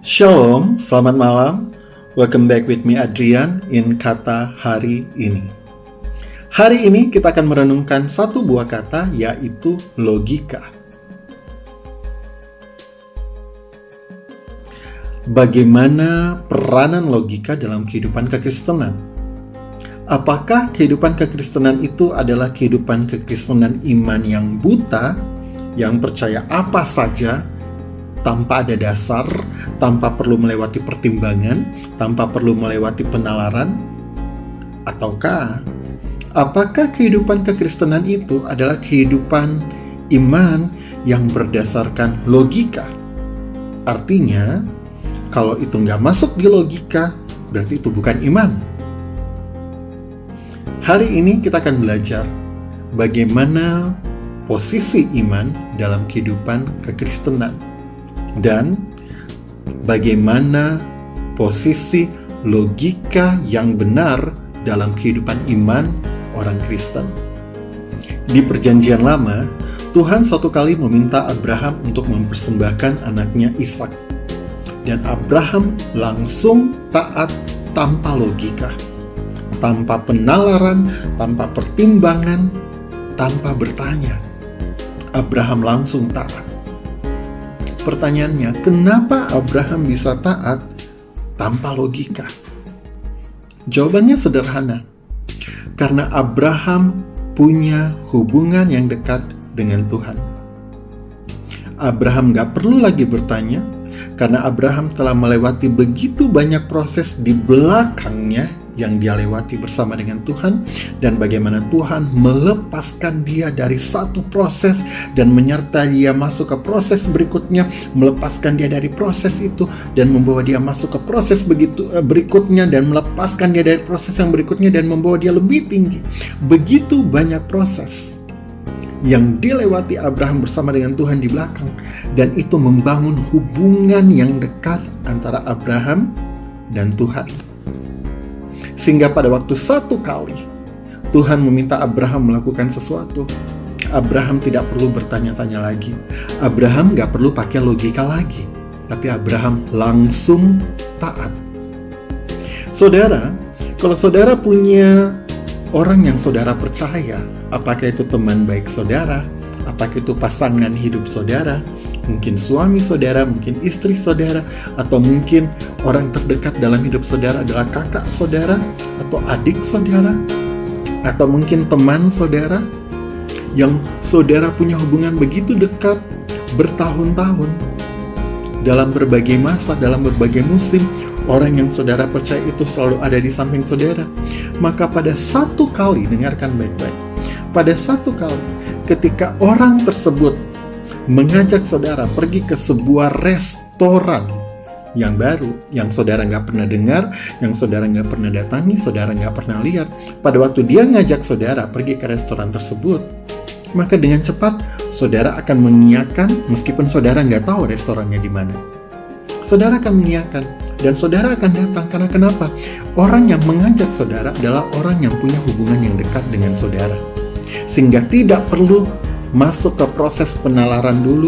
Shalom, selamat malam. Welcome back with me Adrian in Kata Hari Ini. Hari ini kita akan merenungkan satu buah kata, yaitu logika. Bagaimana peranan logika dalam kehidupan kekristenan? Apakah kehidupan kekristenan itu adalah kehidupan kekristenan iman yang buta, yang percaya apa saja, tanpa ada dasar, tanpa perlu melewati pertimbangan, tanpa perlu melewati penalaran? Ataukah, apakah kehidupan kekristenan itu adalah kehidupan iman yang berdasarkan logika? Artinya, kalau itu nggak masuk di logika, berarti itu bukan iman. Hari ini kita akan belajar bagaimana posisi iman dalam kehidupan kekristenan dan bagaimana posisi logika yang benar dalam kehidupan iman orang Kristen. Di Perjanjian Lama, Tuhan suatu kali meminta Abraham untuk mempersembahkan anaknya Ishak. Dan Abraham langsung taat tanpa logika, tanpa penalaran, tanpa pertimbangan, tanpa bertanya. Abraham langsung taat. Pertanyaannya, kenapa Abraham bisa taat tanpa logika? Jawabannya sederhana. Karena Abraham punya hubungan yang dekat dengan Tuhan. Abraham gak perlu lagi bertanya, karena Abraham telah melewati begitu banyak proses di belakangnya yang dia lewati bersama dengan Tuhan, dan bagaimana Tuhan melepaskan dia dari satu proses dan menyertai dia masuk ke proses berikutnya, melepaskan dia dari proses itu dan membawa dia masuk ke proses berikutnya, dan melepaskan dia dari proses yang berikutnya dan membawa dia lebih tinggi. Begitu banyak proses yang dilewati Abraham bersama dengan Tuhan di belakang, dan itu membangun hubungan yang dekat antara Abraham dan Tuhan. Sehingga pada waktu satu kali Tuhan meminta Abraham melakukan sesuatu, Abraham tidak perlu bertanya-tanya lagi. Abraham gak perlu pakai logika lagi, tapi Abraham langsung taat. Saudara, kalau saudara punya orang yang saudara percaya, apakah itu teman baik saudara, apakah itu pasangan hidup saudara, mungkin suami saudara, mungkin istri saudara, atau mungkin orang terdekat dalam hidup saudara adalah kakak saudara, atau adik saudara, atau mungkin teman saudara, yang saudara punya hubungan begitu dekat bertahun-tahun, dalam berbagai masa, dalam berbagai musim, orang yang saudara percaya itu selalu ada di samping saudara. Maka pada satu kali, dengarkan baik-baik, pada satu kali ketika orang tersebut mengajak saudara pergi ke sebuah restoran yang baru, yang saudara nggak pernah dengar, yang saudara nggak pernah datangi, saudara nggak pernah lihat. Pada waktu dia ngajak saudara pergi ke restoran tersebut, maka dengan cepat saudara akan mengiyakan meskipun saudara nggak tahu restorannya di mana. Saudara akan mengiyakan dan saudara akan datang. Karena kenapa? Orang yang mengajak saudara adalah orang yang punya hubungan yang dekat dengan saudara, sehingga tidak perlu masuk ke proses penalaran dulu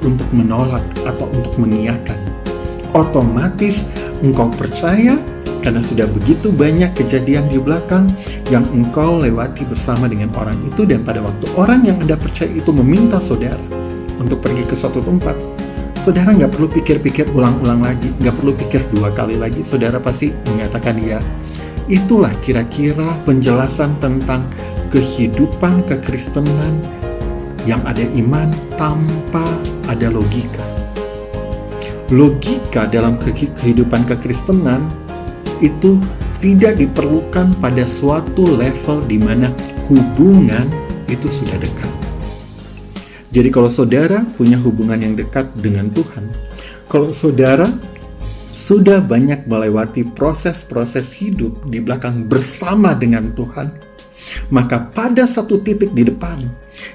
untuk menolak atau untuk mengiyakan. Otomatis engkau percaya karena sudah begitu banyak kejadian di belakang yang engkau lewati bersama dengan orang itu. Dan pada waktu orang yang Anda percaya itu meminta saudara untuk pergi ke suatu tempat, saudara nggak perlu pikir-pikir ulang-ulang lagi, nggak perlu pikir dua kali lagi, saudara pasti mengatakan ya. Itulah kira-kira penjelasan tentang kehidupan kekristenan yang ada iman tanpa ada logika. Logika dalam kehidupan kekristenan itu tidak diperlukan pada suatu level di mana hubungan itu sudah dekat. Jadi kalau saudara punya hubungan yang dekat dengan Tuhan, kalau saudara sudah banyak melewati proses-proses hidup di belakang bersama dengan Tuhan, maka pada satu titik di depan,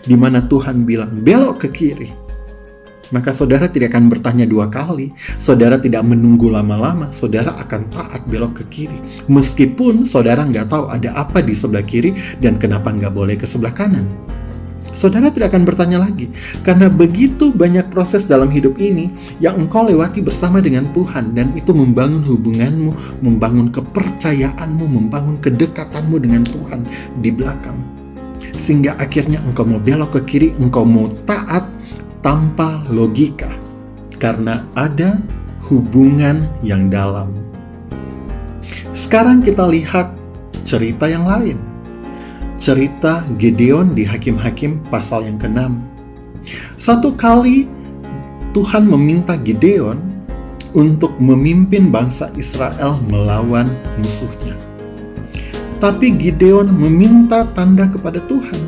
di mana Tuhan bilang belok ke kiri, maka saudara tidak akan bertanya dua kali, saudara tidak menunggu lama-lama, saudara akan taat belok ke kiri. Meskipun saudara nggak tahu ada apa di sebelah kiri dan kenapa nggak boleh ke sebelah kanan. saudara tidak akan bertanya lagi. Karena begitu banyak proses dalam hidup ini yang engkau lewati bersama dengan Tuhan, dan itu membangun hubunganmu, membangun kepercayaanmu, membangun kedekatanmu dengan Tuhan di belakang. Sehingga akhirnya engkau mau belok ke kiri, engkau mau taat tanpa logika. Karena ada hubungan yang dalam. Sekarang kita lihat cerita yang lain. Cerita Gideon di Hakim-Hakim pasal yang ke-6. Satu kali Tuhan meminta Gideon untuk memimpin bangsa Israel melawan musuhnya. Tapi Gideon meminta tanda kepada Tuhan.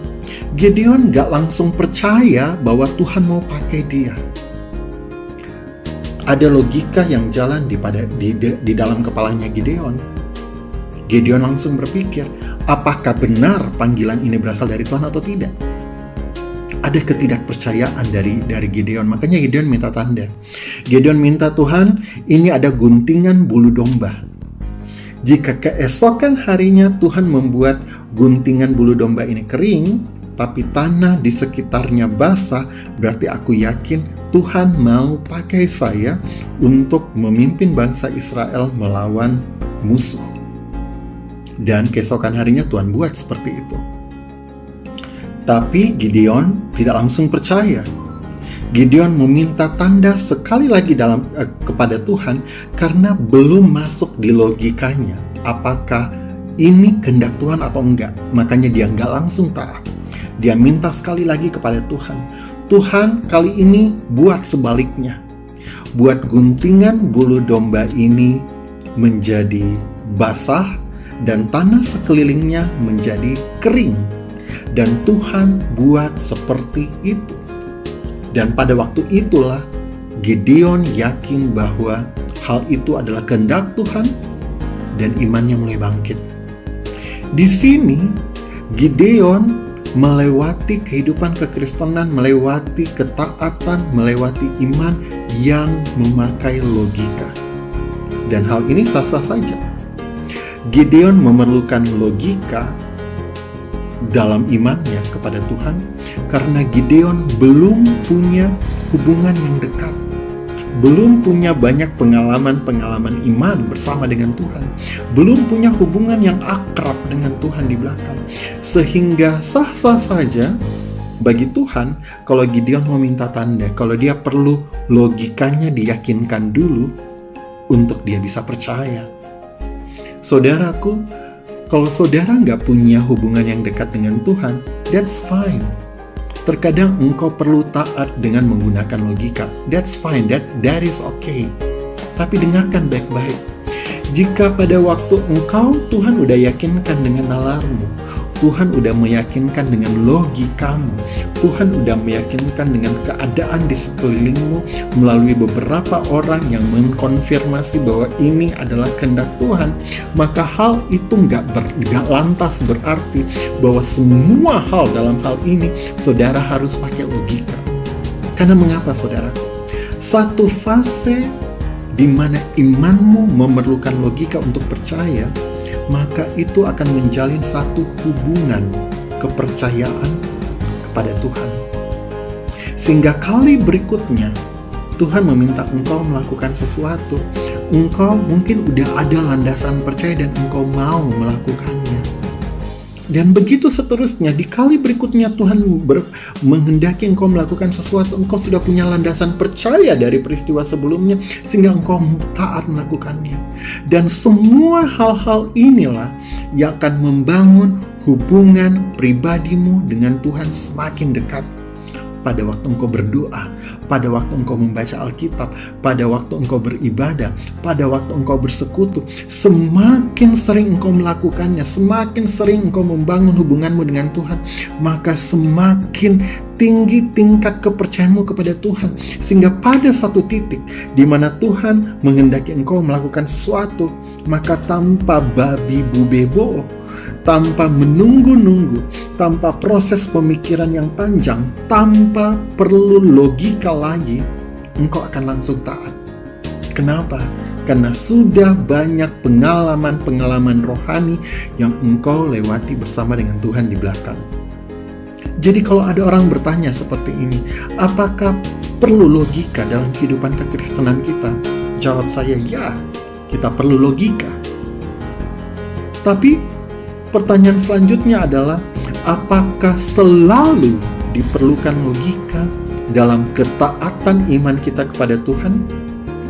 Gideon gak langsung percaya bahwa Tuhan mau pakai dia. Ada logika yang jalan di dalam kepalanya Gideon. Gideon langsung berpikir, apakah benar panggilan ini berasal dari Tuhan atau tidak? Ada ketidakpercayaan dari Gideon. Makanya Gideon minta tanda. Gideon minta, Tuhan, ini ada guntingan bulu domba. Jika keesokan harinya Tuhan membuat guntingan bulu domba ini kering, tapi tanah di sekitarnya basah, berarti aku yakin Tuhan mau pakai saya untuk memimpin bangsa Israel melawan musuh. Dan keesokan harinya Tuhan buat seperti itu. Tapi Gideon tidak langsung percaya. Gideon meminta tanda sekali lagi kepada Tuhan karena belum masuk di logikanya. Apakah ini kehendak Tuhan atau enggak? Makanya dia enggak langsung taat. Dia minta sekali lagi kepada Tuhan. Tuhan, kali ini buat sebaliknya. Buat guntingan bulu domba ini menjadi basah dan tanah sekelilingnya menjadi kering. Dan Tuhan buat seperti itu. Dan pada waktu itulah Gideon yakin bahwa hal itu adalah kehendak Tuhan dan imannya mulai bangkit. Di sini Gideon melewati kehidupan kekristenan, melewati ketaatan, melewati iman yang memakai logika. Dan hal ini sah-sah saja. Gideon memerlukan logika dalam imannya kepada Tuhan karena Gideon belum punya hubungan yang dekat, belum punya banyak pengalaman-pengalaman iman bersama dengan Tuhan, belum punya hubungan yang akrab dengan Tuhan di belakang, sehingga sah-sah saja bagi Tuhan kalau Gideon meminta tanda, kalau dia perlu logikanya diyakinkan dulu untuk dia bisa percaya. Saudaraku, kalau saudara nggak punya hubungan yang dekat dengan Tuhan, that's fine. Terkadang engkau perlu taat dengan menggunakan logika. That's fine, that is okay. Tapi dengarkan baik-baik. Jika pada waktu engkau Tuhan udah yakinkan dengan nalarmu, Tuhan udah meyakinkan dengan logikamu, Tuhan udah meyakinkan dengan keadaan di sekelilingmu melalui beberapa orang yang mengkonfirmasi bahwa ini adalah kehendak Tuhan, maka hal itu nggak lantas berarti bahwa semua hal dalam hal ini saudara harus pakai logika. Karena mengapa saudara? Satu fase di mana imanmu memerlukan logika untuk percaya, maka itu akan menjalin satu hubungan kepercayaan kepada Tuhan. Sehingga kali berikutnya Tuhan meminta engkau melakukan sesuatu, engkau mungkin udah ada landasan percaya dan engkau mau melakukannya. Dan begitu seterusnya, di kali berikutnya Tuhan menghendaki engkau melakukan sesuatu, engkau sudah punya landasan percaya dari peristiwa sebelumnya, sehingga engkau taat melakukannya. Dan semua hal-hal inilah yang akan membangun hubungan pribadimu dengan Tuhan semakin dekat. Pada waktu engkau berdoa, pada waktu engkau membaca Alkitab, pada waktu engkau beribadah, pada waktu engkau bersekutu, semakin sering engkau melakukannya, semakin sering engkau membangun hubunganmu dengan Tuhan, maka semakin tinggi tingkat kepercayaanmu kepada Tuhan. Sehingga pada satu titik di mana Tuhan menghendaki engkau melakukan sesuatu, maka tanpa babi bu bebo, tanpa menunggu-nunggu, tanpa proses pemikiran yang panjang, tanpa perlu logika lagi, engkau akan langsung taat. Kenapa? Karena sudah banyak pengalaman-pengalaman rohani yang engkau lewati bersama dengan Tuhan di belakang. Jadi kalau ada orang bertanya seperti ini, apakah perlu logika dalam kehidupan kekristenan kita? Jawab saya, ya, kita perlu logika. Tapi pertanyaan selanjutnya adalah, apakah selalu diperlukan logika dalam ketaatan iman kita kepada Tuhan?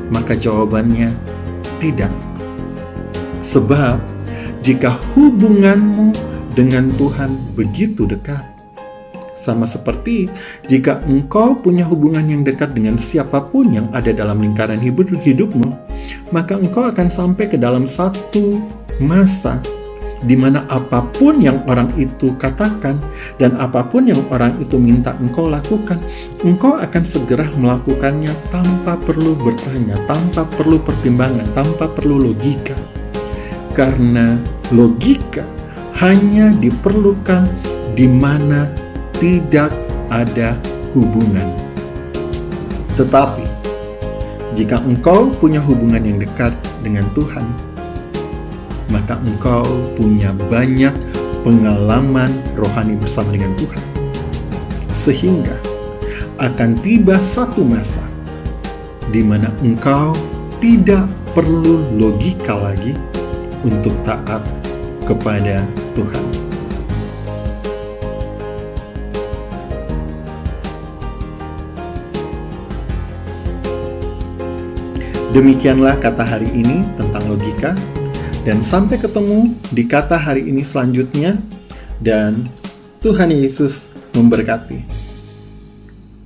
Maka jawabannya tidak. Sebab jika hubunganmu dengan Tuhan begitu dekat, sama seperti jika engkau punya hubungan yang dekat dengan siapapun yang ada dalam lingkaran hidupmu, maka engkau akan sampai ke dalam satu masa di mana apapun yang orang itu katakan dan apapun yang orang itu minta engkau lakukan, engkau akan segera melakukannya tanpa perlu bertanya, tanpa perlu pertimbangan, tanpa perlu logika. Karena logika hanya diperlukan di mana tidak ada hubungan. Tetapi jika engkau punya hubungan yang dekat dengan Tuhan, maka engkau punya banyak pengalaman rohani bersama dengan Tuhan. Sehingga akan tiba satu masa di mana engkau tidak perlu logika lagi untuk taat kepada Tuhan. Demikianlah kata hari ini tentang logika. Dan sampai ketemu di kata hari ini selanjutnya. Dan Tuhan Yesus memberkati.